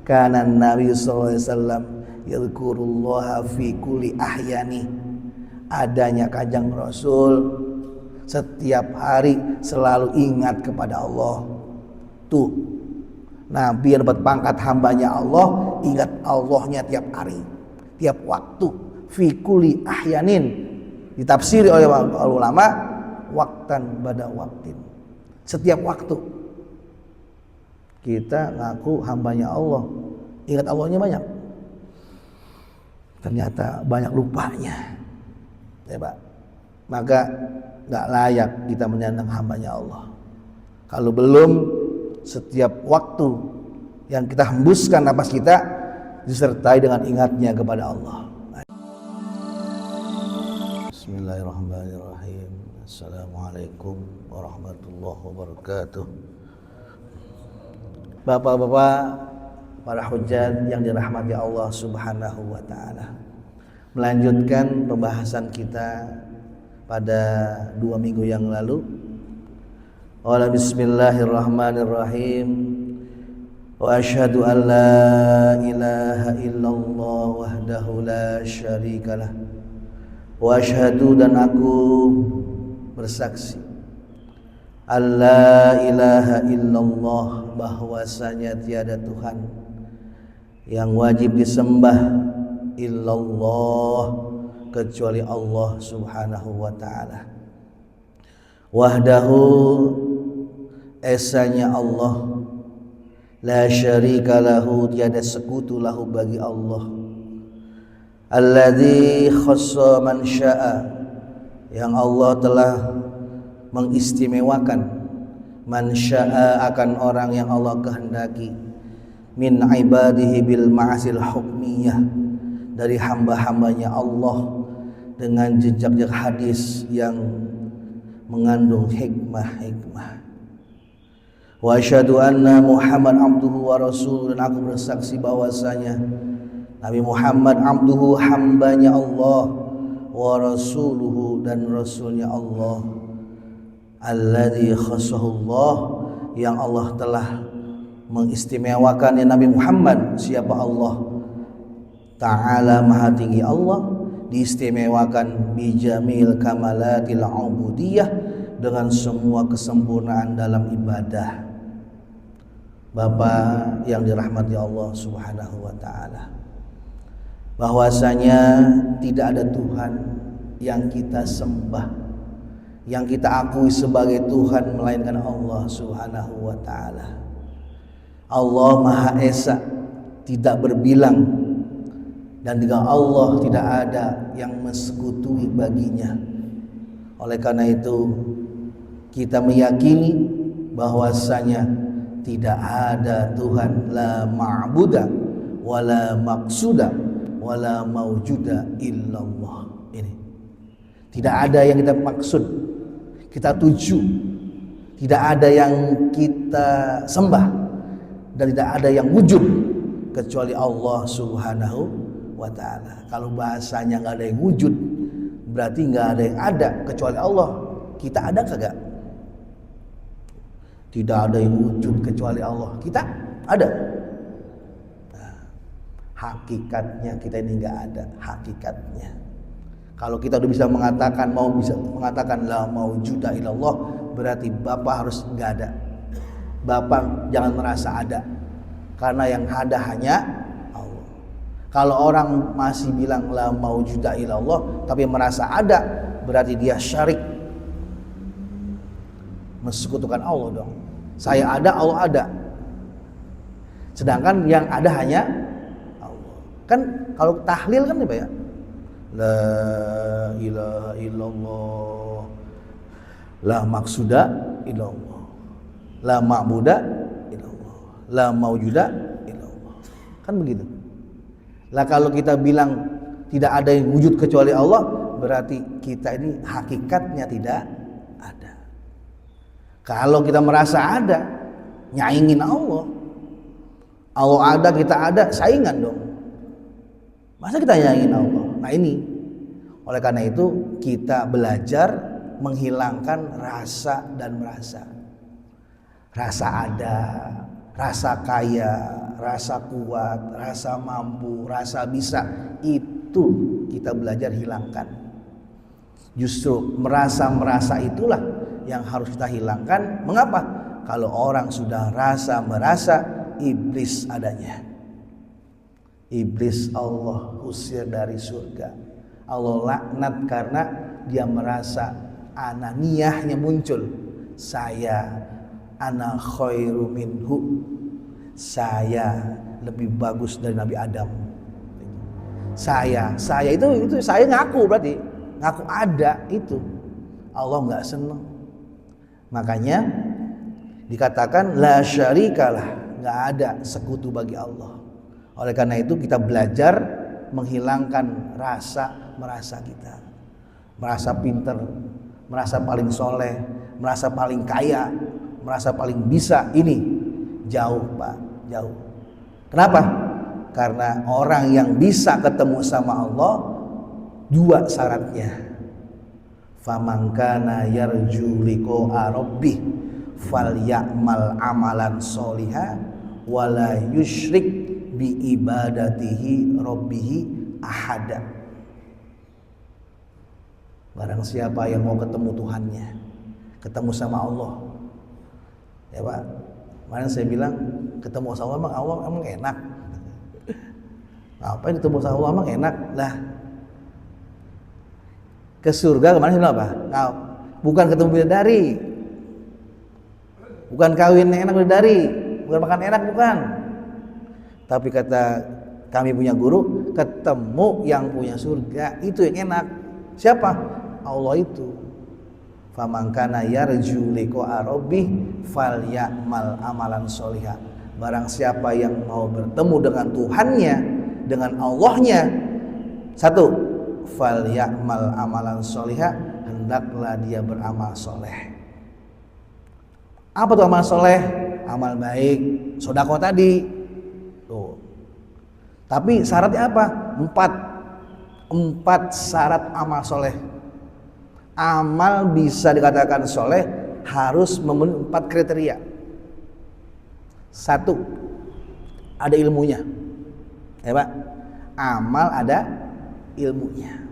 Kana Nabi sallallahu alaihi wasallam yadhkurullaha fi kulli ahyani. Adanya Kanjeng Rasul setiap hari selalu ingat kepada Allah. Tuh, Nabi yang dapat pangkat hambanya Allah, ingat Allahnya tiap hari, tiap waktu. Fi kulli ahyanin, ditafsiri oleh ulama, waktan bada waktin, setiap waktu. Kita ngaku hambanya Allah, ingat Allahnya banyak, ternyata banyak lupanya, ya Pak. Maka nggak layak kita menyandang hambanya Allah. Kalau belum setiap waktu yang kita hembuskan napas kita disertai dengan ingatnya kepada Allah. Bismillahirrahmanirrahim. Assalamualaikum warahmatullahi wabarakatuh. Bapak-bapak, para hujjat yang dirahmati Allah Subhanahu wa taala. Melanjutkan pembahasan kita pada 2 minggu yang lalu. Bismillahirrahmanirrahim. Wa asyhadu an la ilaha illallah wahdahu la syarikalah. Wa asyhadu, dan aku bersaksi, alla ilaha illallah, bahwasanya tiada Tuhan yang wajib disembah illallah kecuali Allah Subhanahu wa ta'ala. Wahdahu, esanya Allah, la syarika lahu, tiada sekutu lahu bagi Allah. Alladzi khassa man syaa, yang Allah telah mengistimewakan man syaa, akan orang yang Allah kehendaki, min ibadihi bil ma'asil hukmiyah, dari hamba-hambanya Allah dengan jejak-jejak hadis yang mengandung hikmah-hikmah. Wa asyhadu anna Muhammad abduhu wa rasuluh, dan aku bersaksi bahwasanya Nabi Muhammad abduhu, hambanya Allah, wa rasuluhu, dan rasulnya Allah, alladzi khassahullah, yang Allah telah mengistimewakan Nabi Muhammad. Siapa Allah Ta'ala, maha tinggi Allah, diistimewakan bijamil kamalatil ubudiyah, dengan semua kesempurnaan dalam ibadah. Bapak yang dirahmati Allah Subhanahu wa ta'ala, bahwasanya tidak ada Tuhan yang kita sembah, yang kita akui sebagai Tuhan, melainkan Allah Subhanahu wa ta'ala. Allah Maha Esa, tidak berbilang, dan juga Allah tidak ada yang mensekutui baginya. Oleh karena itu kita meyakini bahwasanya tidak ada Tuhan, la ma'buda wala maqsuda wala maujuda illallah. Ini tidak ada yang kita maksud, kita tuju, tidak ada yang kita sembah, dan tidak ada yang wujud kecuali Allah Subhanahu wa ta'ala. Kalau bahasanya nggak ada yang wujud, berarti nggak ada yang ada kecuali Allah. Kita ada kagak? Tidak ada yang wujud kecuali Allah. Kita ada. Nah, hakikatnya kita ini nggak ada hakikatnya. Kalau kita udah bisa mengatakan, la maujuda illallah, berarti Bapak harus nggak ada. Bapak jangan merasa ada, karena yang ada hanya Allah. Kalau orang masih bilang la maujuda illallah tapi merasa ada, berarti dia syirik, mensekutukan Allah dong. Saya ada, Allah ada, sedangkan yang ada hanya Allah. Kan kalau tahlil kan ya, la ilaha illallah, la maksuda illallah, la ma'buda illallah, la maujuda illallah. Kan begitu. Lah kalau kita bilang tidak ada yang wujud kecuali Allah, berarti kita ini hakikatnya tidak ada. Kalau kita merasa ada, nyaingin Allah. Allah ada, kita ada, saingan dong. Masa kita nyaingin Allah? Nah ini, oleh karena itu kita belajar menghilangkan rasa dan merasa. Rasa ada, rasa kaya, rasa kuat, rasa mampu, rasa bisa, itu kita belajar hilangkan. Justru merasa itulah yang harus kita hilangkan. Mengapa? Kalau orang sudah merasa, iblis adanya. Iblis Allah usir dari surga. Allah laknat karena dia merasa ananiyahnya muncul. Saya ana khairu minhu. Saya lebih bagus dari Nabi Adam. Saya itu saya ngaku, berarti ngaku ada itu. Allah nggak senang. Makanya dikatakan la syarikalah, nggak ada sekutu bagi Allah. Oleh karena itu kita belajar menghilangkan rasa merasa kita, merasa pinter, merasa paling soleh, merasa paling kaya, merasa paling bisa. Ini jauh Pak, jauh. Kenapa? Karena orang yang bisa ketemu sama Allah dua syaratnya. Faman kana yarju liqa'a rabbih falyamal amalan sholiha wala yusyrik bi ibadatihi rabbih ahada. Barang siapa yang mau ketemu Tuhannya, ketemu sama Allah, ya Pak. Kemarin saya bilang ketemu sama Allah emang enak. Ngapain ketemu sama Allah emang enak lah. Ke surga kemarin saya bilang apa? Nah, bukan ketemu bidadari, bukan kawin enak bidadari, bukan makan enak, bukan. Tapi kata kami punya guru, ketemu yang punya surga itu yang enak. Siapa? Allah itu. Faman kana yarju liqa'a rabbih falyamal amalan sholiha. Barang siapa yang mau bertemu dengan Tuhannya, dengan Allahnya, satu, falyamal amalan sholiha, hendaklah dia beramal soleh. Apa tuh amal soleh? Amal baik, sedekah tadi. Tuh. Tapi syaratnya apa? Empat syarat amal soleh. Amal bisa dikatakan soleh harus memenuhi 4 kriteria. Satu, ada ilmunya, ya Pak. Amal ada ilmunya.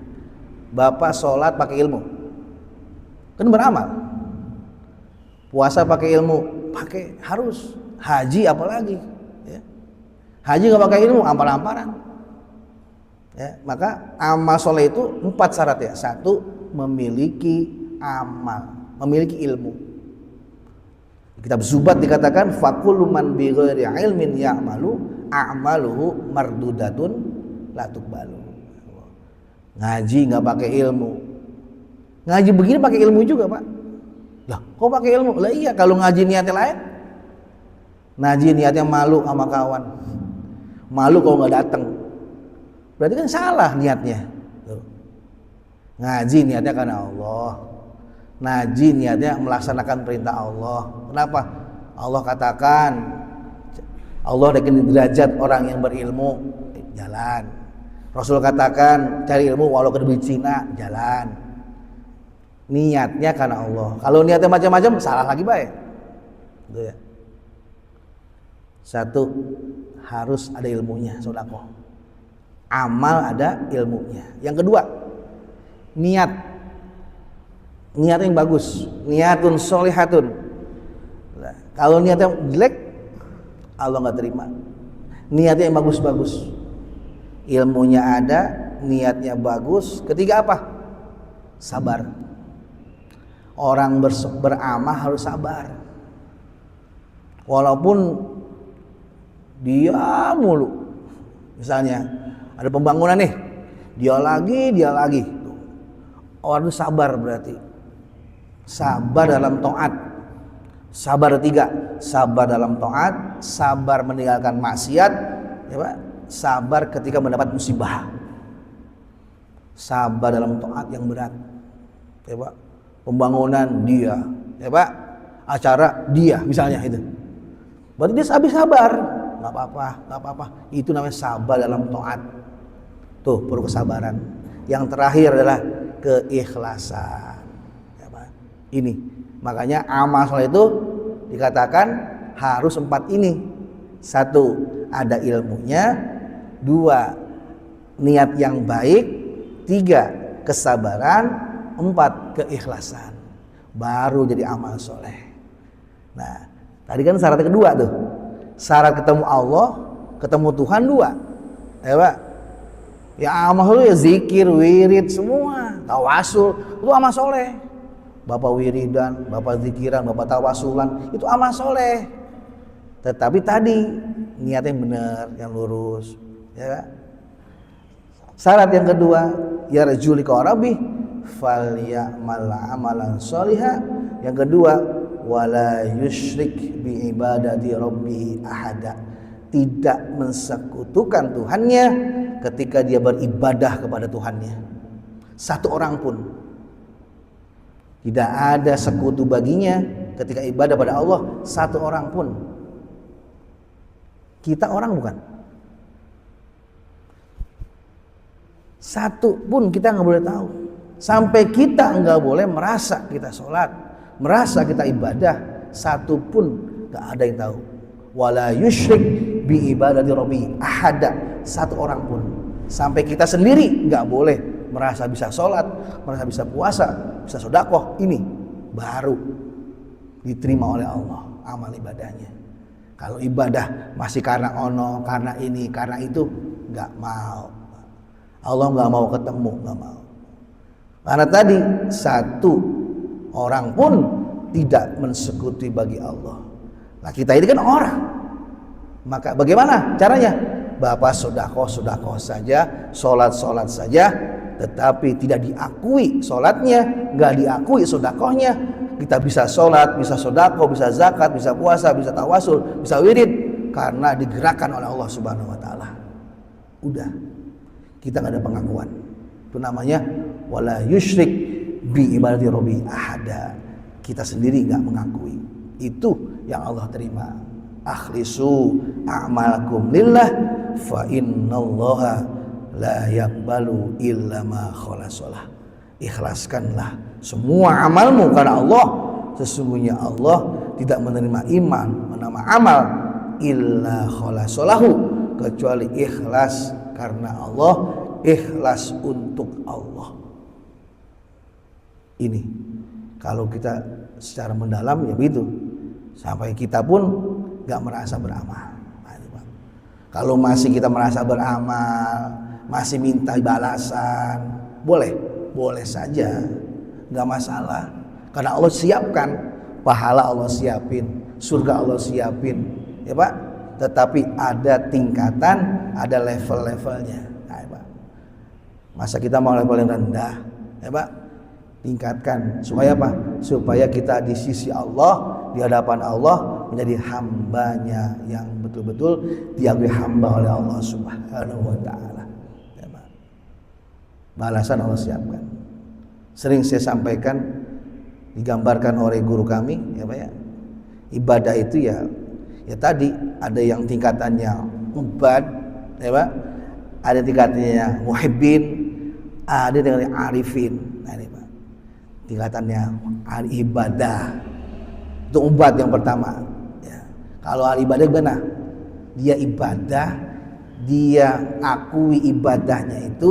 Bapak sholat pakai ilmu, kan beramal. Puasa pakai ilmu, pakai harus. Haji apalagi, ya. Haji nggak pakai ilmu, ampar-amparan. Ya, maka amal soleh itu 4 syarat ya. Satu, memiliki amal, memiliki ilmu. Kitab Zubat dikatakan faqulu man bi ghairi ilmin ya'malu a'maluhu mardudatun la tuqbalu. Ngaji nggak pakai ilmu. Ngaji begini pakai ilmu juga, Pak. Lah, kok pakai ilmu? Lah iya, kalau ngaji niatnya lain. Ngaji niatnya malu sama kawan. Malu kalau nggak datang. Berarti kan salah niatnya. Ngaji niatnya karena Allah. Ngaji niatnya melaksanakan perintah Allah. Kenapa? Allah katakan, Allah naikin derajat orang yang berilmu, jalan. Rasul katakan cari ilmu walau ke negeri Cina, jalan. Niatnya karena Allah. Kalau niatnya macam-macam, salah lagi baik. Gitu ya. Satu, harus ada ilmunya, sedekah. Amal ada ilmunya. Yang kedua, niat yang bagus, niatun sholihatun. Nah, kalau niatnya jelek, Allah nggak terima. Niatnya yang bagus-bagus, ilmunya ada, niatnya bagus. Ketiga apa? Sabar. Orang beramal harus sabar, walaupun dia mulu. Misalnya ada pembangunan nih, dia lagi. Orang itu sabar berarti. Sabar dalam taat. Sabar tiga. Sabar dalam taat, sabar meninggalkan maksiat, ya Pak. Sabar ketika mendapat musibah. Sabar dalam taat yang berat. Ya Pak. Pembangunan dia, ya Pak. Acara dia misalnya itu. Berarti dia habis sabar. Enggak apa-apa. Itu namanya sabar dalam taat. Tuh, perlu kesabaran. Yang terakhir adalah keikhlasan. Ya, Pak. Ini makanya amal soleh itu dikatakan harus 4 ini. Satu, ada ilmunya. Dua, niat yang baik. Tiga, kesabaran. Empat, keikhlasan. Baru jadi amal soleh. Nah, tadi kan syarat kedua tuh. Syarat ketemu Allah, ketemu Tuhan dua. Ya Pak. Ya amal itu ya zikir, wirid semua, tawasul, itu amal soleh. Bapak wiridan, bapak zikiran, bapak tawasulan, itu amal soleh. Tetapi tadi niatnya yang benar, yang lurus, ya. Syarat yang kedua, yarju liqa rabbih falyamal amalan sholiha. Yang kedua, wala yusyrik bi ibadati rabbih ahada. Tidak mensekutukan Tuhannya ketika dia beribadah kepada Tuhannya. Satu orang pun tidak ada sekutu baginya ketika ibadah pada Allah. Satu orang pun. Kita orang bukan? Satu pun kita nggak boleh tahu. Sampai kita nggak boleh merasa kita sholat, merasa kita ibadah, satu pun nggak ada yang tahu. Wala yusyrik bi ibadati rabbi ahada. Satu orang pun. Sampai kita sendiri nggak boleh merasa bisa sholat, merasa bisa puasa, bisa sedekah. Ini baru diterima oleh Allah amal ibadahnya. Kalau ibadah masih karena ono, karena ini, karena itu, nggak mau. Allah nggak mau ketemu, nggak mau. Karena tadi satu orang pun tidak mensekuti bagi Allah. Nah kita ini kan orang. Maka bagaimana caranya? Bapak sedekah saja, sholat saja, tetapi tidak diakui sholatnya, nggak diakui sedekahnya. Kita bisa sholat, bisa sedekah, bisa zakat, bisa puasa, bisa tawasul, bisa wirid, karena digerakkan oleh Allah Subhanahu Wa Taala. Udah, kita nggak ada pengakuan. Itu namanya wala yusyrik bi ibadati rabbi ahada. Kita sendiri nggak mengakui. Itu yang Allah terima. Akhlisu a'malakum lillah fa innallaha la yaqbalu illa ma khalasalah. Ikhlaskanlah semua amalmu karena Allah. Sesungguhnya Allah tidak menerima iman, menerima amal illa khalasalahu, kecuali ikhlas karena Allah, ikhlas untuk Allah. Ini kalau kita secara mendalam ya begitu. Sampai kita pun gak merasa beramal. Kalau masih kita merasa beramal, masih minta balasan, boleh saja, gak masalah. Karena Allah siapkan, pahala Allah siapin, surga Allah siapin, ya Pak. Tetapi ada tingkatan, ada level-levelnya. Nah, ya Pak. Masa kita mau level yang rendah, ya Pak? Tingkatkan supaya apa? Supaya kita di sisi Allah, di hadapan Allah menjadi hambanya yang betul-betul diakui hamba oleh Allah Subhanahu Wa Taala. Ya, Pak. Balasan Allah siapkan. Sering saya sampaikan, digambarkan oleh guru kami, ya Pak ya. Ibadah itu ya tadi ada yang tingkatannya ubad, ya Pak. Ada tingkatannya muhibbin, ada yang arifin. Nah, ini Pak. Tingkatannya ibadah. Itu ubad yang pertama. Ya. Kalau ibadah gimana? Dia ibadah, dia akui ibadahnya itu,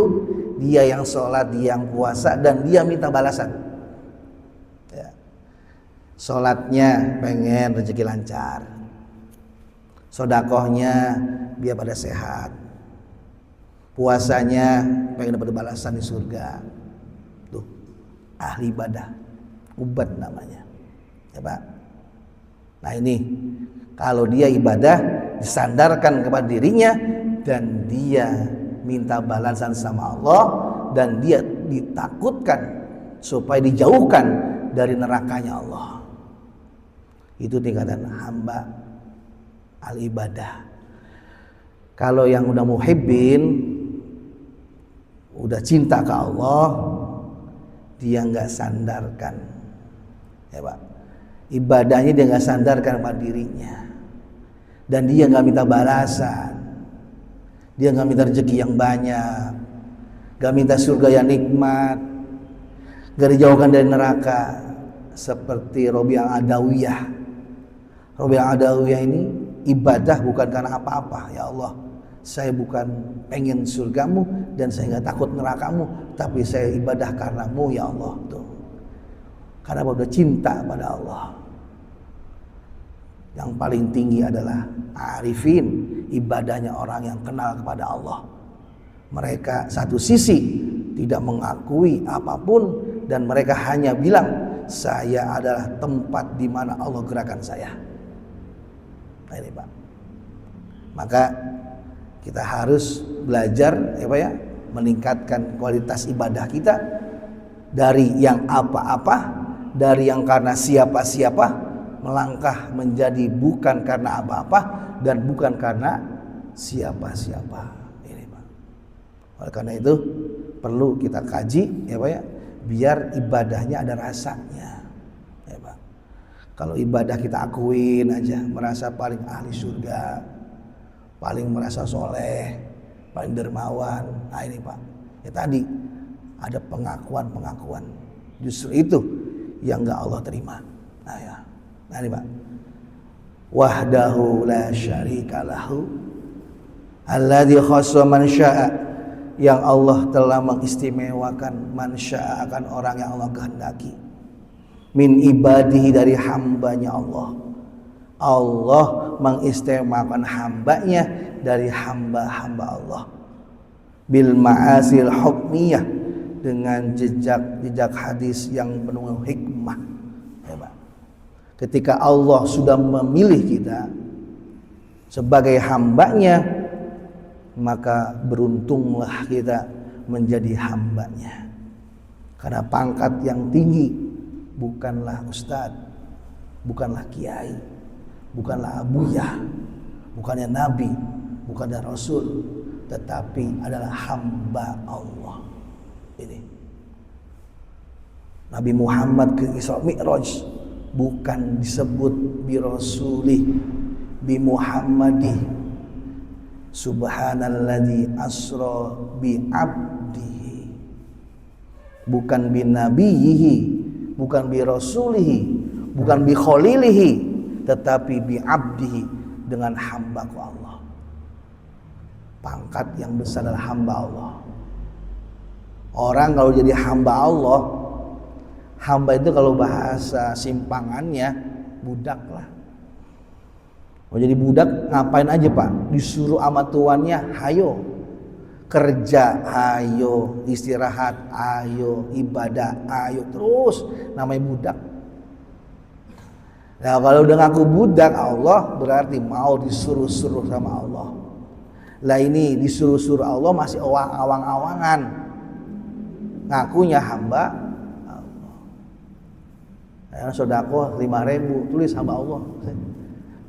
dia yang sholat, dia yang puasa, dan dia minta balasan. Ya. Sholatnya pengen rezeki lancar, sedekahnya biar pada sehat, puasanya pengen dapat balasan di surga. Tuh, ahli ibadah, ubad namanya, ya Pak. Nah ini kalau dia ibadah disandarkan kepada dirinya dan dia minta balasan sama Allah dan dia ditakutkan supaya dijauhkan dari nerakanya Allah. Itu tingkatan hamba al-ibadah. Kalau yang udah muhibbin, udah cinta ke Allah, dia nggak sandarkan, ya Pak. Ibadahnya dia nggak sandarkan pada dirinya, dan dia nggak minta balasan, dia nggak minta rezeki yang banyak, nggak minta surga yang nikmat, nggak dijauhkan dari neraka. Seperti Rabi' al-Adawiyah. Rabi' al-Adawiyah ini ibadah bukan karena apa-apa. Ya Allah, saya bukan pengen surgamu dan saya nggak takut nerakamu, tapi saya ibadah karenamu ya Allah. Tuh, karena udah cinta pada Allah. Yang paling tinggi adalah arifin, ibadahnya orang yang kenal kepada Allah. Mereka satu sisi tidak mengakui apapun dan mereka hanya bilang, saya adalah tempat di mana Allah gerakan saya. Nah ini Pak. Maka kita harus belajar ya Pak ya, meningkatkan kualitas ibadah kita dari yang apa-apa, dari yang karena siapa-siapa, melangkah menjadi bukan karena apa-apa dan bukan karena siapa-siapa. Ini Pak. Oleh karena itu perlu kita kaji ya Pak ya, biar ibadahnya ada rasanya ya Pak. Kalau ibadah kita akuin aja, merasa paling ahli surga, paling merasa soleh, paling dermawan, nah ini Pak, ya tadi ada pengakuan-pengakuan, justru itu yang gak Allah terima. Nah ya, nah ini Pak, wahdahu la syarika lahu alladzi khassa man syaa, yang Allah telah mengistimewakan man syaa, akan orang yang Allah kehendaki, min ibadihi, dari hambanya Allah. Allah mengistimewakan hambanya dari hamba-hamba Allah, bil ma'asil hukmiyah, dengan jejak hadis yang penuh hikmah ya Pak. Ketika Allah sudah memilih kita sebagai hambanya, maka beruntunglah kita menjadi hambanya. Karena pangkat yang tinggi bukanlah ustadz, bukanlah kiai, bukanlah abuyah, bukannya nabi, bukannya rasul, tetapi adalah hamba Allah. Ini Nabi Muhammad ke Isra Mi'raj bukan disebut bi rasulih, bi Muhammadih, subhanalladzi asra bi abdihi, bukan bi nabiyihi, bukan bi rasulihi, bukan bi khalilihi, tetapi bi abdihi, dengan hamba-Ku Allah. Pangkat yang besar adalah hamba Allah. Orang kalau jadi hamba Allah, hamba itu kalau bahasa simpangannya budak lah. Mau jadi budak ngapain aja Pak? Disuruh sama tuannya, hayo kerja, ayo istirahat, ayo ibadah, ayo terus, namanya budak. Nah kalau udah ngaku budak Allah, berarti mau disuruh-suruh sama Allah. Lah ini disuruh-suruh Allah masih awang-awangan, ngakunya hamba Allah. Ya, sodako 5.000, tulis hamba Allah.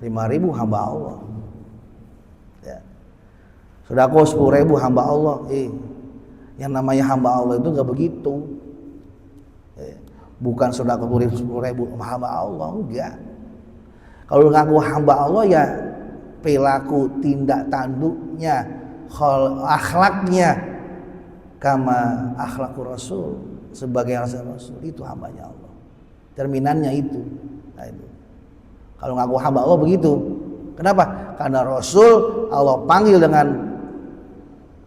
5.000 hamba Allah. Ya. Sodako 10.000 hamba Allah. Yang namanya hamba Allah itu nggak begitu. Bukan sodako 10.000 hamba Allah, enggak. Kalau ngaku hamba Allah ya perilaku, tindak tanduknya, akhlaknya kama akhlakul Rasul, sebagai Rasul, itu hambanya Allah. Terminannya itu. Nah itu. Kalau ngaku hamba Allah begitu. Kenapa? Karena Rasul Allah panggil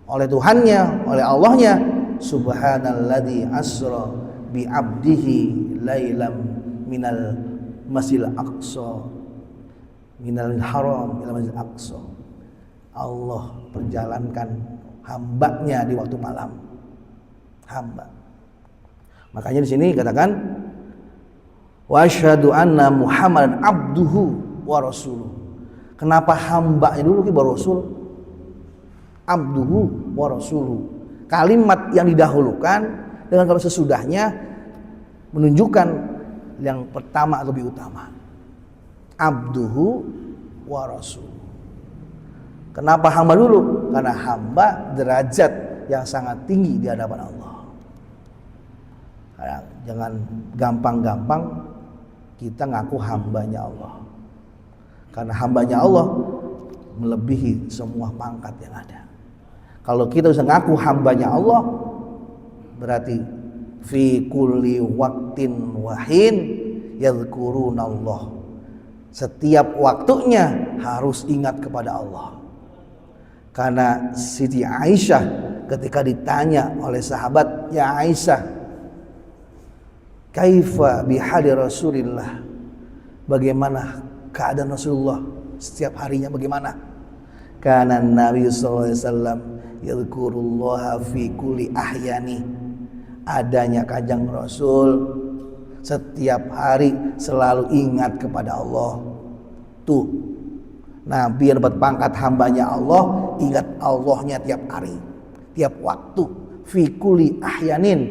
oleh Tuhannya, oleh Allahnya, subhanalladzi asra bi abdihi lailam minal masjidil aqsa, minal haram ila masjidil aqsa. Allah perjalankan hambanya di waktu malam. Hamba. Makanya di sini katakan wa asyhadu anna Muhammadan abduhu wa rasuluh. Kenapa hambanya dulu baru rasul? Abduhu wa rasuluh. Kalimat yang didahulukan dengan kalimat sesudahnya menunjukkan yang pertama lebih utama. Abduhu wa rasuluh. Kenapa hamba dulu? Karena hamba derajat yang sangat tinggi di hadapan Allah. Jangan gampang-gampang kita ngaku hambanya Allah. Karena hambanya Allah melebihi semua pangkat yang ada. Kalau kita bisa ngaku hambanya Allah, berarti fi kulli waqtin wahin yadhkurunallah. Setiap waktunya harus ingat kepada Allah. Karena Siti Aisyah ketika ditanya oleh sahabat, ya Aisyah, kaifa bihali Rasulillah, bagaimana keadaan Rasulullah setiap harinya, bagaimana? Karena Nabi SAW yadhkurullaha fi kulli ahyani, adanya kanjeng Rasul setiap hari selalu ingat kepada Allah. Tuh, Nabi yang dapat pangkat hambanya Allah, ingat Allahnya tiap hari, tiap waktu. Fi kulli ahyanin,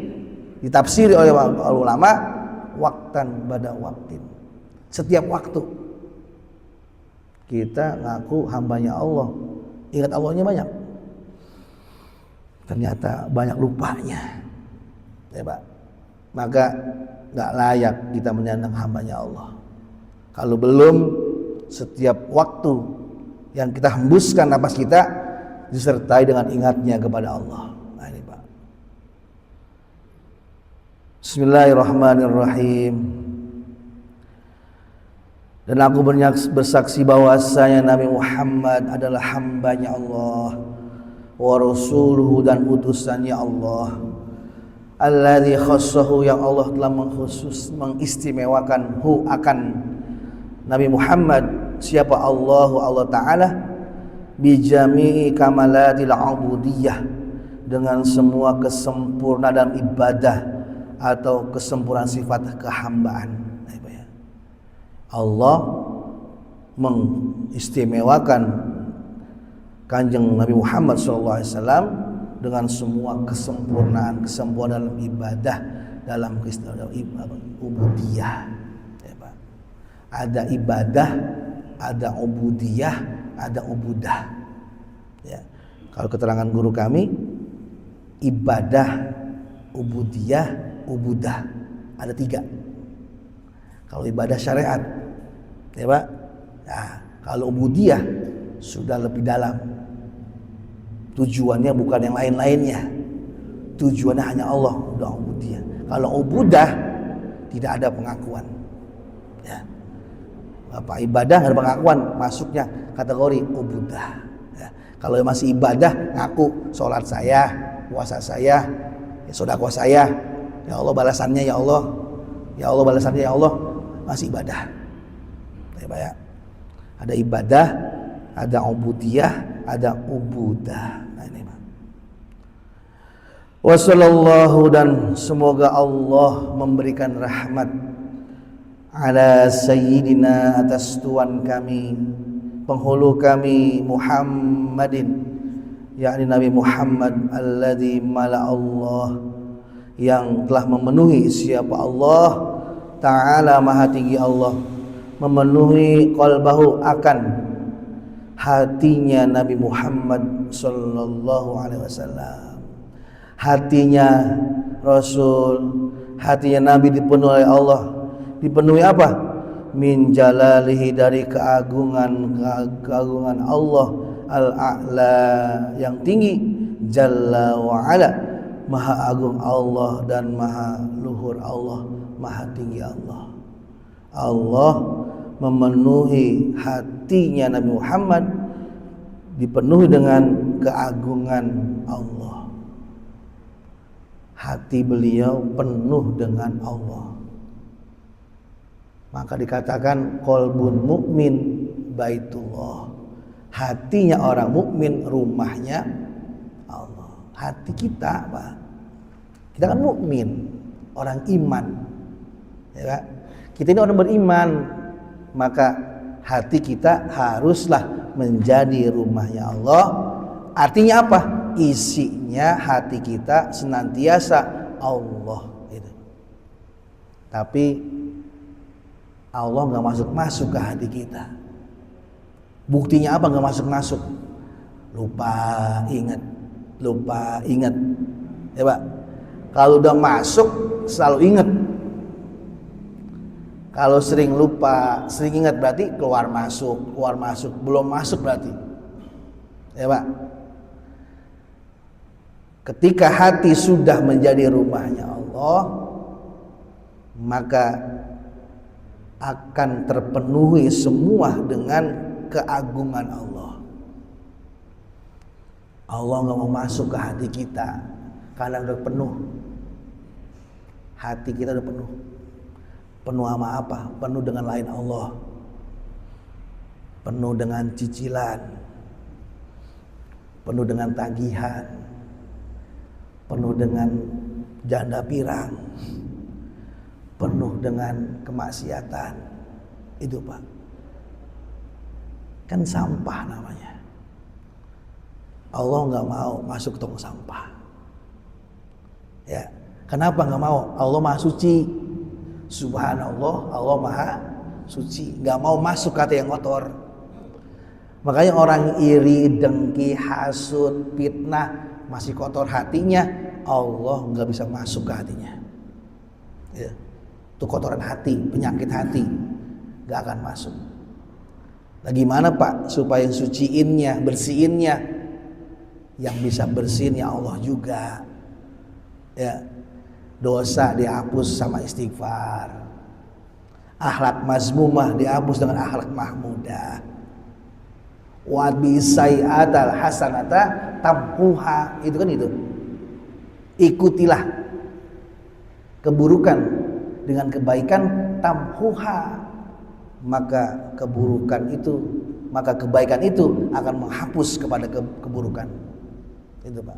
ditafsiri oleh ulama, waktan bada waktin, setiap waktu. Kita ngaku hambanya Allah, ingat Allahnya banyak, ternyata banyak lupanya, ya Pak. Maka gak layak kita menyandang hambanya Allah kalau belum setiap waktu yang kita hembuskan napas kita disertai dengan ingatnya kepada Allah. Nah ini Pak. Bismillahirrahmanirrahim. Dan aku bersaksi bahwasanya Nabi Muhammad adalah hambanya Allah, wa rasuluhu, dan utusannya Allah, alladzi khassahu, yang Allah telah mengistimewakan hu, akan Nabi Muhammad. Siapa Allah Ta'ala, bijami'i kamalatil ubudiyah, dengan semua kesempurnaan dalam ibadah atau kesempurnaan sifat kehambaan. Allah mengistimewakan kanjeng Nabi Muhammad SAW dengan semua kesempurnaan dalam ibadah, dalam ubudiyah. Ya, Pak. Ada ibadah, ada ubudiyah, ada ubudah. Ya. Kalau keterangan guru kami, ibadah, ubudiyah, ubudah, ada 3. Kalau ibadah syariat, ya Pak. Nah, kalau ubudiyah sudah lebih dalam. Tujuannya bukan yang lain-lainnya. Tujuannya hanya Allah, udah ubudiyah. Kalau ubudah tidak ada pengakuan. Ya. Apa ibadah ada pengakuan, masuknya kategori ubudah. Ya. Kalau masih ibadah, ngaku sholat saya, puasa saya, ya sedekah saya, ya Allah balasannya ya Allah, ya Allah balasannya ya Allah, masih ibadah. Ya, Pak, ya. Ada ibadah, ada ubudiyah, ada ubudah. Nah ini Pak. Wassallallahu, dan semoga Allah memberikan rahmat ala sayyidina, atas tuan kami, penghulu kami, Muhammadin, yakni Nabi Muhammad, alladzi mala Allah, yang telah memenuhi siapa Allah Ta'ala, maha tinggi Allah, memenuhi qalbahu, akan hatinya Nabi Muhammad sallallahu alaihi wasallam. Hatinya Rasul, hatinya Nabi dipenuhi oleh Allah. Dipenuhi apa? Min jalalihi, dari keagungan Allah al-a'la, yang tinggi, jalla wa ala, maha agung Allah dan maha luhur Allah, maha tinggi Allah. Allah memenuhi hatinya Nabi Muhammad, dipenuhi dengan keagungan Allah. Hati beliau penuh dengan Allah. Maka dikatakan qalbun mukmin baitullah. Hatinya orang mukmin rumahnya Allah. Hati kita, Pak. Kita kan mukmin, orang iman. Ya, Pak? Kita ini orang beriman, maka hati kita haruslah menjadi rumahnya Allah. Artinya apa? Isinya hati kita senantiasa Allah. Gitu. Tapi Allah nggak masuk ke hati kita. Buktinya apa nggak masuk? Lupa ingat. Ya Pak. Kalau udah masuk selalu ingat. Kalau sering lupa, sering ingat, berarti keluar masuk, belum masuk berarti. Ya Pak. Ketika hati sudah menjadi rumahnya Allah, maka akan terpenuhi semua dengan keagungan Allah. Allah nggak mau masuk ke hati kita karena udah penuh. Hati kita udah penuh. Penuh sama apa? Penuh dengan lain Allah. Penuh dengan cicilan. Penuh dengan tagihan. Penuh dengan janda pirang. Penuh dengan kemaksiatan. Itu Pak. Kan sampah namanya. Allah nggak mau masuk tong sampah. Ya, kenapa nggak mau? Allah Maha Suci. Subhanallah, Allah Maha Suci. Nggak mau masuk kata yang kotor. Makanya orang iri, dengki, hasud, fitnah masih kotor hatinya, Allah nggak bisa masuk ke hatinya. Ya. Itu kotoran hati, penyakit hati, nggak akan masuk. Nah, gimana Pak supaya suciinnya, bersihinnya? Yang bisa bersihin ya Allah juga. Ya, dosa dihapus sama istighfar. Akhlak mazmumah dihapus dengan akhlak mahmudah. Wa bisai'atal hasanata tamhuha. Itu kan itu. Ikutilah keburukan dengan kebaikan, tamhuha. Maka keburukan itu, maka kebaikan itu akan menghapus kepada keburukan. Itu Pak.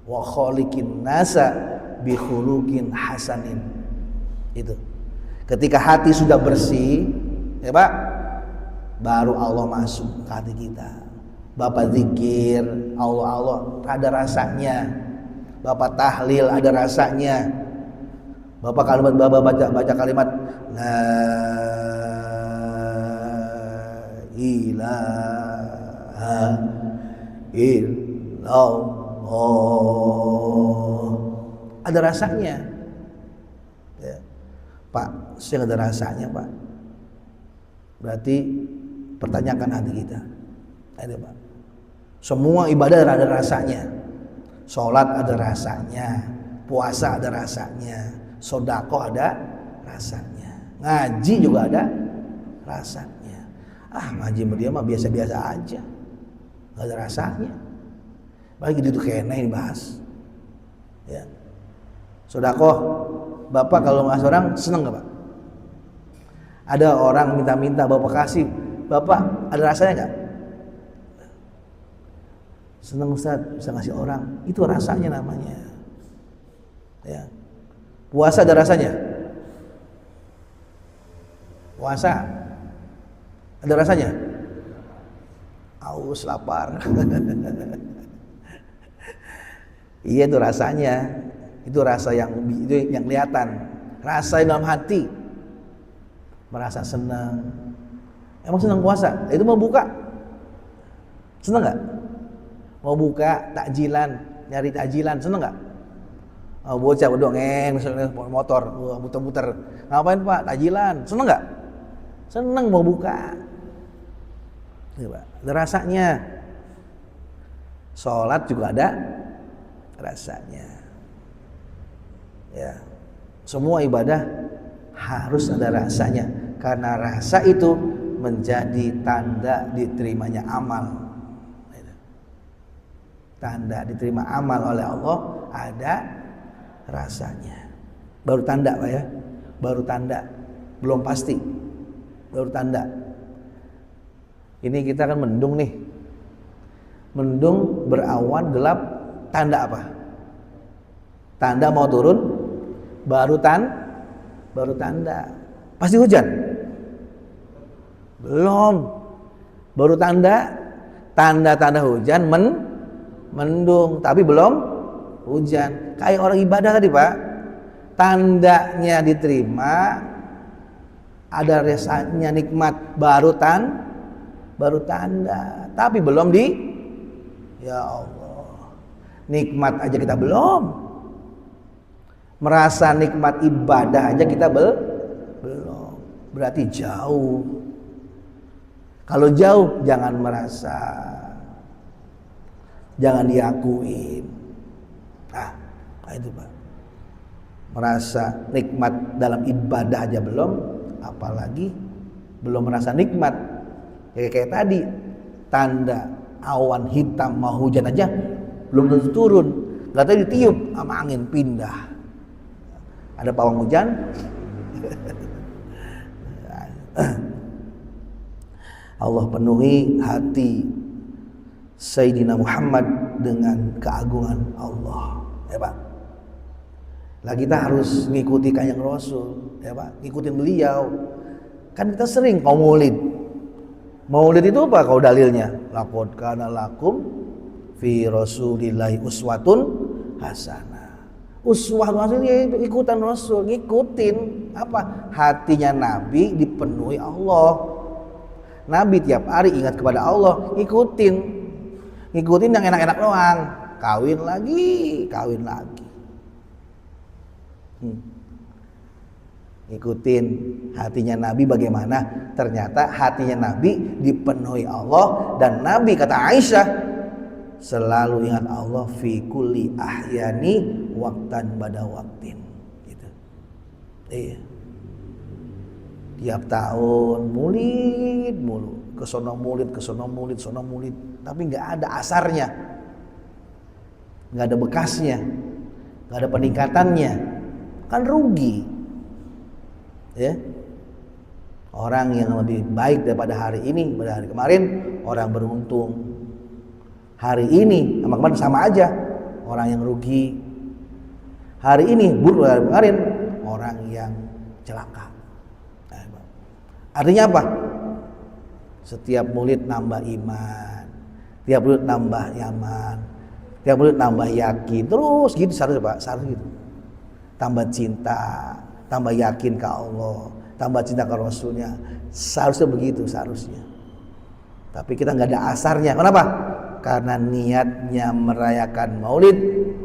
Wa khaliqin nasa bi khuluqin hasanin. Itu. Ketika hati sudah bersih, ya Pak, baru Allah masuk ke hati kita. Bapak zikir, Allah ada rasanya. Bapak tahlil ada rasanya. Bapak kalimat baca kalimat la ilaha illallah. Ada rasanya. Ya. Pak, saya ada rasanya Pak. Berarti pertanyakan hati kita. Ada Pak. Semua ibadah ada rasanya. Sholat ada rasanya. Puasa ada rasanya. Sodako ada rasanya. Ngaji juga ada rasanya. Ngaji sama dia mah biasa-biasa aja. Gak ada rasanya. Bagi gitu kena ini bahas. Ya. Sodako, Bapak kalau ngasih orang seneng gak Pak? Ada orang minta-minta Bapak kasih, Bapak ada rasanya gak? Seneng Ustaz bisa ngasih orang, itu rasanya namanya. Ya. Puasa ada rasanya? Puasa ada rasanya? Aus, lapar. Iya itu rasanya. Itu rasa yang kelihatan. Rasa dalam hati. Merasa senang. Emang senang puasa? Itu mau buka? Senang gak? Mau buka takjilan, nyari takjilan, senang gak? Bocah berdongeng motor, muter-muter. Ngapain Pak? Takjilan. Senang gak? Senang mau buka. Iya, Pak. Ada rasanya. Sholat juga ada rasanya. Ya. Semua ibadah harus ada rasanya, karena rasa itu menjadi tanda diterimanya amal. Tanda diterima amal oleh Allah ada rasanya. Baru tanda Pak ya. Baru tanda. Belum pasti. Baru tanda. Ini kita kan mendung nih. Mendung, berawan, gelap, tanda apa? Tanda mau turun, baru tanda. Pasti hujan? Belum. Baru tanda hujan mendung, tapi belum hujan. Kayak orang ibadah tadi Pak, tandanya diterima, ada rasanya nikmat, baru tanda, tapi belum ya Allah, nikmat aja kita belum, merasa nikmat ibadah aja kita belum, berarti jauh. Kalau jauh jangan merasa, jangan diakuin. Nah itu Pak, merasa nikmat dalam ibadah aja belum, apalagi belum merasa nikmat Kayak tadi, tanda awan hitam mau hujan aja belum tentu turun. Gatanya ditiup sama angin pindah. Ada pawang hujan. Allah penuhi hati Sayyidina Muhammad dengan keagungan Allah, ya Pak. Lah kita harus ngikuti Kanjeng Rasul, ya Pak, ngikutin beliau. Kan kita sering maulid. Maulid itu apa kalau dalilnya? Laqad kana lakum fi Rasulillahi uswatun hasanah. Uswah maksudnya ikutan Rasul, ngikutin apa? Hatinya Nabi dipenuhi Allah. Nabi tiap hari ingat kepada Allah, ngikutin yang enak-enak doang, kawin lagi. Ngikutin hatinya Nabi bagaimana? Ternyata hatinya Nabi dipenuhi Allah, dan Nabi kata Aisyah selalu ingat Allah fi kulli ahyani waqtan bada waqtin. Gitu. Iya. Tiap tahun mulid mulu, kesono mulid, tapi nggak ada asarnya, nggak ada bekasnya, nggak ada peningkatannya, kan rugi, ya. Orang yang lebih baik daripada hari ini, pada hari kemarin, orang beruntung. Hari ini sama kemarin sama aja, orang yang rugi. Hari ini buruk dari kemarin, orang yang celaka. Artinya apa? Setiap murid nambah iman, tiap murid nambah nyaman, tiap murid nambah yakin, terus gitu seharusnya Pak, seharusnya gitu. Tambah cinta, tambah yakin ke Allah, tambah cinta ke Rasulnya, seharusnya begitu seharusnya. Tapi kita nggak ada asarnya. Kenapa? Karena niatnya merayakan maulid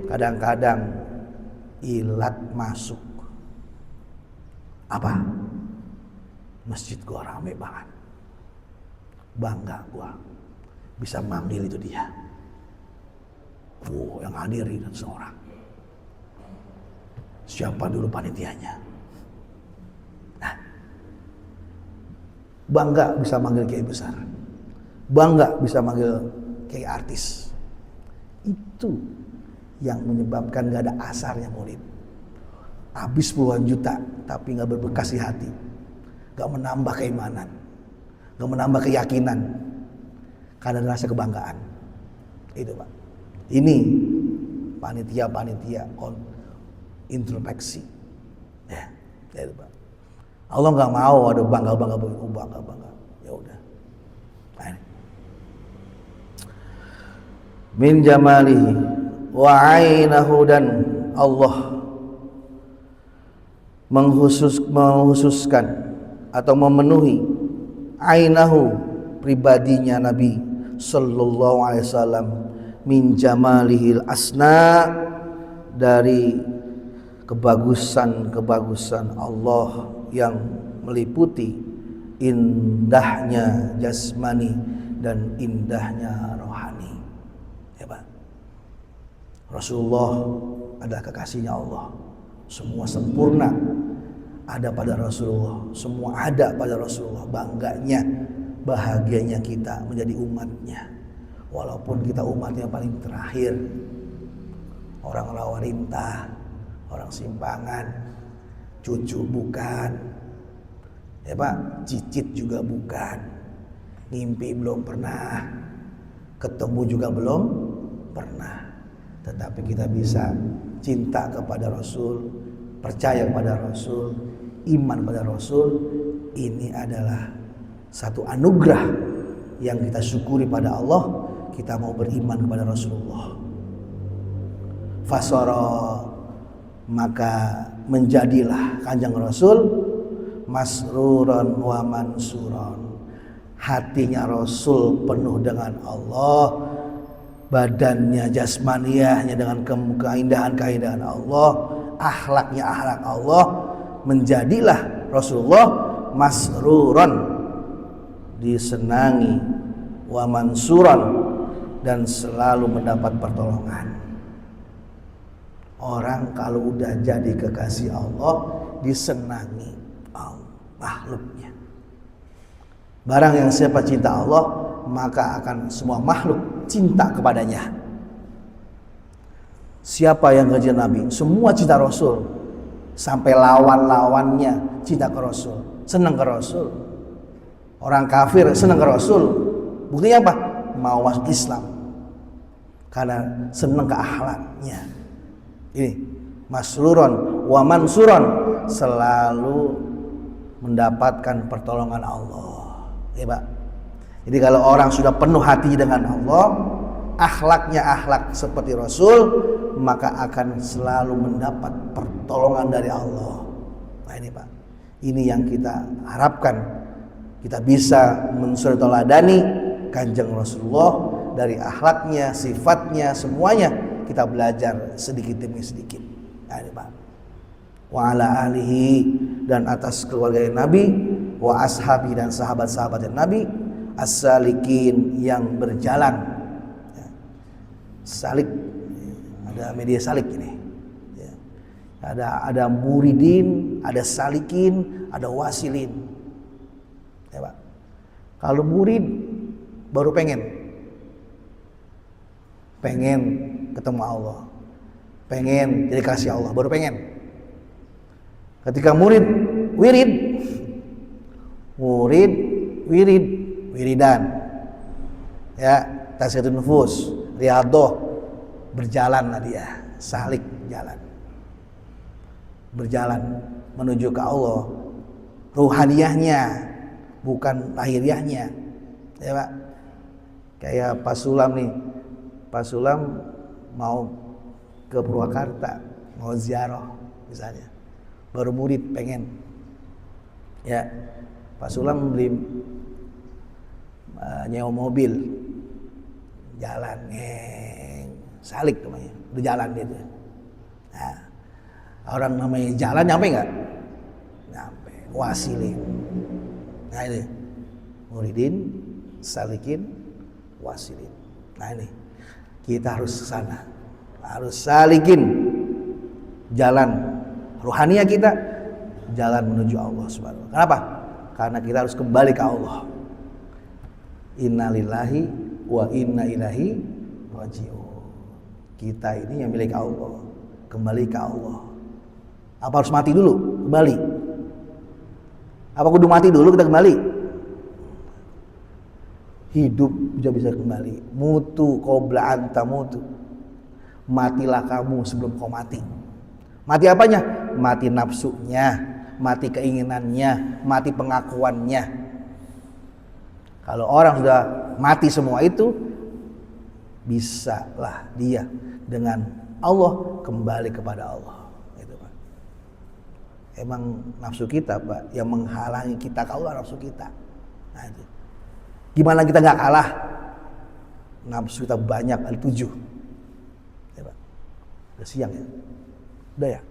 kadang-kadang ilat masuk. Apa? Masjid gua rame banget, bangga gua bisa manggil itu dia. Yang hadirin seorang. Siapa dulu panitianya? Nah, bangga bisa manggil kiai besar, bangga bisa manggil kiai artis. Itu yang menyebabkan gak ada asarnya maulid. Habis puluhan juta tapi gak berbekas di hati, gak menambah keimanan, gak menambah keyakinan, karena ada rasa kebanggaan. Itu Pak. Ini panitia introspeksi. Ya itu Pak. Allah nggak mau ada bangga begitu, bangga. Ya udah. Nah, min jamalihi wa ainahu, dan Allah menghususkan atau memenuhi ainahu, pribadinya Nabi sallallahu alaihi wasallam, min jamalihil asna, dari kebagusan Allah yang meliputi indahnya jasmani dan indahnya rohani. Ya Pak. Rasulullah adalah kekasihnya Allah. Semua sempurna ada pada Rasulullah, semua ada pada Rasulullah. Bangganya, bahagianya kita menjadi umatnya, walaupun kita umatnya paling terakhir, orang rawarintah, orang simpangan, cucu bukan, ya Pak, cicit juga bukan, ngimpi belum pernah, ketemu juga belum pernah, tetapi kita bisa cinta kepada Rasul, percaya kepada Rasul, iman pada Rasul. Ini adalah satu anugerah yang kita syukuri pada Allah. Kita mau beriman kepada Rasulullah. Fasara, maka menjadilah Kanjeng Rasul masruran wa mansuran. Hatinya Rasul penuh dengan Allah, badannya jasmaniyahnya dengan keindahan-keindahan Allah, akhlaknya akhlak Allah. Menjadilah Rasulullah masruran, disenangi, wa mansuran, dan selalu mendapat pertolongan. Orang kalau udah jadi kekasih Allah, disenangi makhluknya. Barang yang siapa cinta Allah, maka akan semua makhluk cinta kepadanya. Siapa yang ngejar Nabi, semua cinta Rasul. Sampai lawan-lawannya cinta ke Rasul, senang ke Rasul. Orang kafir senang ke Rasul. Buktinya apa? Mau masuk Islam karena senang ke akhlaknya. Ini masruron wa mansuron, selalu mendapatkan pertolongan Allah. Ya Pak. Jadi kalau orang sudah penuh hati dengan Allah, akhlaknya akhlak seperti Rasul, maka akan selalu mendapat pertolongan dari Allah. Nah ini Pak, ini yang kita harapkan, kita bisa mensulatolladani Kanjeng Rasulullah dari akhlaknya, sifatnya, semuanya kita belajar sedikit demi sedikit. Nah ini Pak. Wa ala alihi, dan atas keluarga Nabi, wa ashabi, dan sahabat-sahabat Nabi, as-salikin, yang berjalan. Salik, ada media salik ini. Ada muridin, ada salikin, ada wasilin. Ya Pak. Kalau murid baru pengen ketemu Allah, pengen jadi kasih Allah, baru pengen. Ketika murid wiridan, ya, tasyatul nufus, riyadhah, berjalan dia, salik jalan, berjalan menuju ke Allah, ruhaniyahnya, bukan lahiriahnya, ya Pak. Kayak Pak Sulam nih, Pak Sulam mau ke Purwakarta, mau ziarah misalnya, baru murid pengen, ya Pak Sulam beli nyewa mobil, jalan, salik namanya, udah jalan gitu. Nah, orang namanya jalan nyampe nggak? Nyampe, wasilin. Nah ini, muridin, salikin, wasilin. Nah ini, kita harus ke sana, harus salikin jalan ruhaniah kita, jalan menuju Allah Subhanahu wa ta'ala. Kenapa? Karena kita harus kembali ke Allah. Innalillahi wa inna ilaihi raji'un. Kita ini yang milik Allah, kembali ke Allah. Apa harus mati dulu? Kembali. Apa kudu mati dulu kita kembali? Hidup juga bisa kembali. Mutu qabla anta mutu. Matilah kamu sebelum kau mati. Mati apanya? Mati nafsunya, mati keinginannya, mati pengakuannya. Kalau orang sudah mati semua itu, bisalah dia dengan Allah kembali kepada Allah. Itu Pak. Emang nafsu kita Pak yang menghalangi kita ke Allah, nafsu kita. Nah itu. Gimana kita nggak kalah? Nafsu kita banyak, ada 7. Ya Pak. Udah siang ya? Udah ya?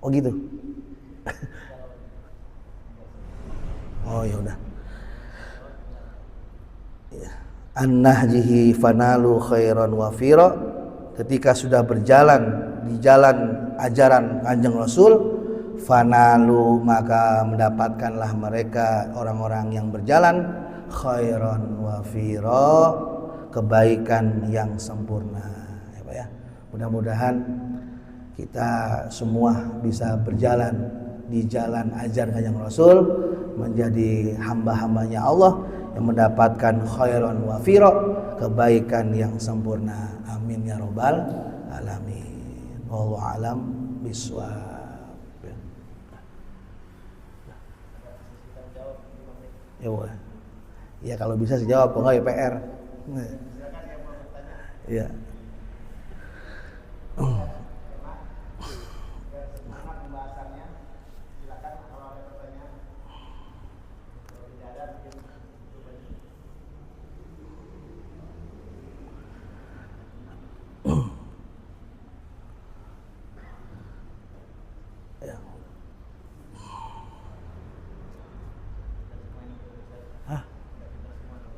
Oh gitu. Oh ya udah. Ya. An-nahjihi fanalu khairan wafira. Ketika sudah berjalan di jalan ajaran Kanjeng Rasul, fanalu, maka mendapatkanlah mereka orang-orang yang berjalan khairan wafira, kebaikan yang sempurna. Ya Pak ya. Mudah-mudahan kita semua bisa berjalan di jalan ajaran Kanjeng Rasul, menjadi hamba-hambanya Allah yang mendapatkan khairan wafira, kebaikan yang sempurna. Amin ya rabbal alamin. Wallahu alam biswab. Ya kalau bisa sih jawab, kalau enggak ya PR. Ya.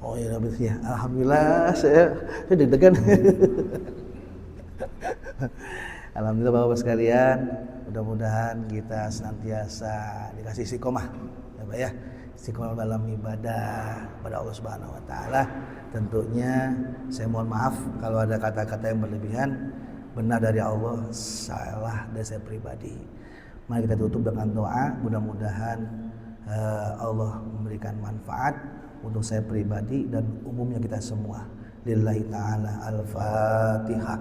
Oh ya, alhamdulillah saya deg-degan. Alhamdulillah Bapak sekalian, mudah-mudahan kita senantiasa dikasih istiqomah ya Pak ya, istiqomah dalam ibadah pada Allah Subhanahu wa taala. Tentunya saya mohon maaf kalau ada kata-kata yang berlebihan, benar dari Allah, salah dari saya pribadi. Mari kita tutup dengan doa, mudah-mudahan Allah memberikan manfaat untuk saya pribadi dan umumnya kita semua. Lillahi ta'ala al-Fatihah.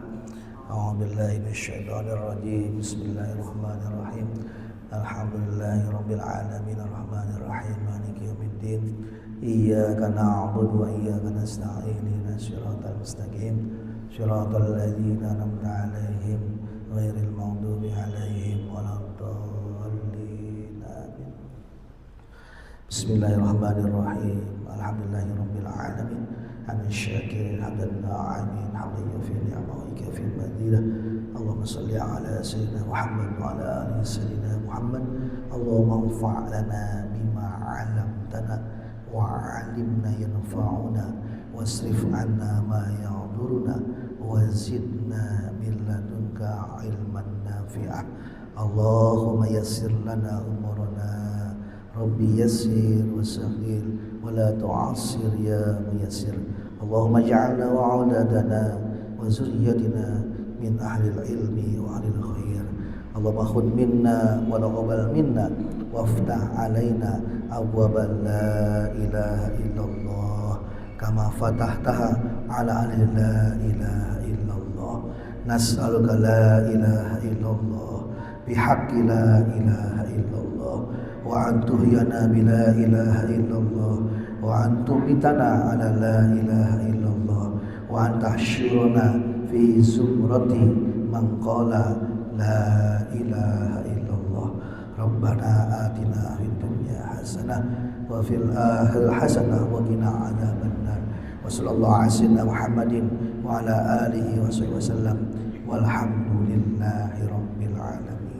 A'udzubillahi minasyaitonir rajim. Bismillahirrahmanirrahim. Alhamdulillahirabbil alamin arrahmanir rahim maliki yaumiddin. Iyyaka na'budu wa iyyaka nasta'in. Ihdinas siratal mustaqim. Shiratal ladzina an'amta 'alaihim ghairil maghdubi 'alaihim waladdallin. Amin. Bismillahirrahmanirrahim. Alhamdulillahirabbil alamin. Hamdan syakirin hamdan na'imin hamdan yufi ni'amahu wa yukafi mazidah. Allahumma shalli ala sayyidina Muhammad wa ala ali sayyidina Muhammad. Allahumma anfa'lana bima 'allamtana wa 'allimna yanfa'una wasrif 'anna ma ya'duruna wa zidna min ladunka 'ilman nafi'ah. Allahumma yassir lana umurana Rabbi yassir wa sahhil wa la tu'assir ya muyassir. Allahumma ij'alna wa 'auladana wa zurriyyatina min ahlil ilmi wa ahlil khair. Allahumma khudh minna wa taqabbal minna waftah alaina abwaaba la ilaha illallah kama fatahtaha ala ahli la ilaha illallah. Nas'aluka la ilaha illallah bihaqqi la ilaha illallah wa an tuhyana bi la ilaha illallah wa an tumitana ala la ilaha illallah wa an tahsyuruna fi zumrati man qala la ilaha illallah. Rabbana atina fid dunya hasanah wa fil akhirati hasanah wa qina adzabannar. Wa sallallahu ala sayyidina Muhammadin wa ala alihi wa sahbihi wasallam walhamdulillahi rabbil alamin.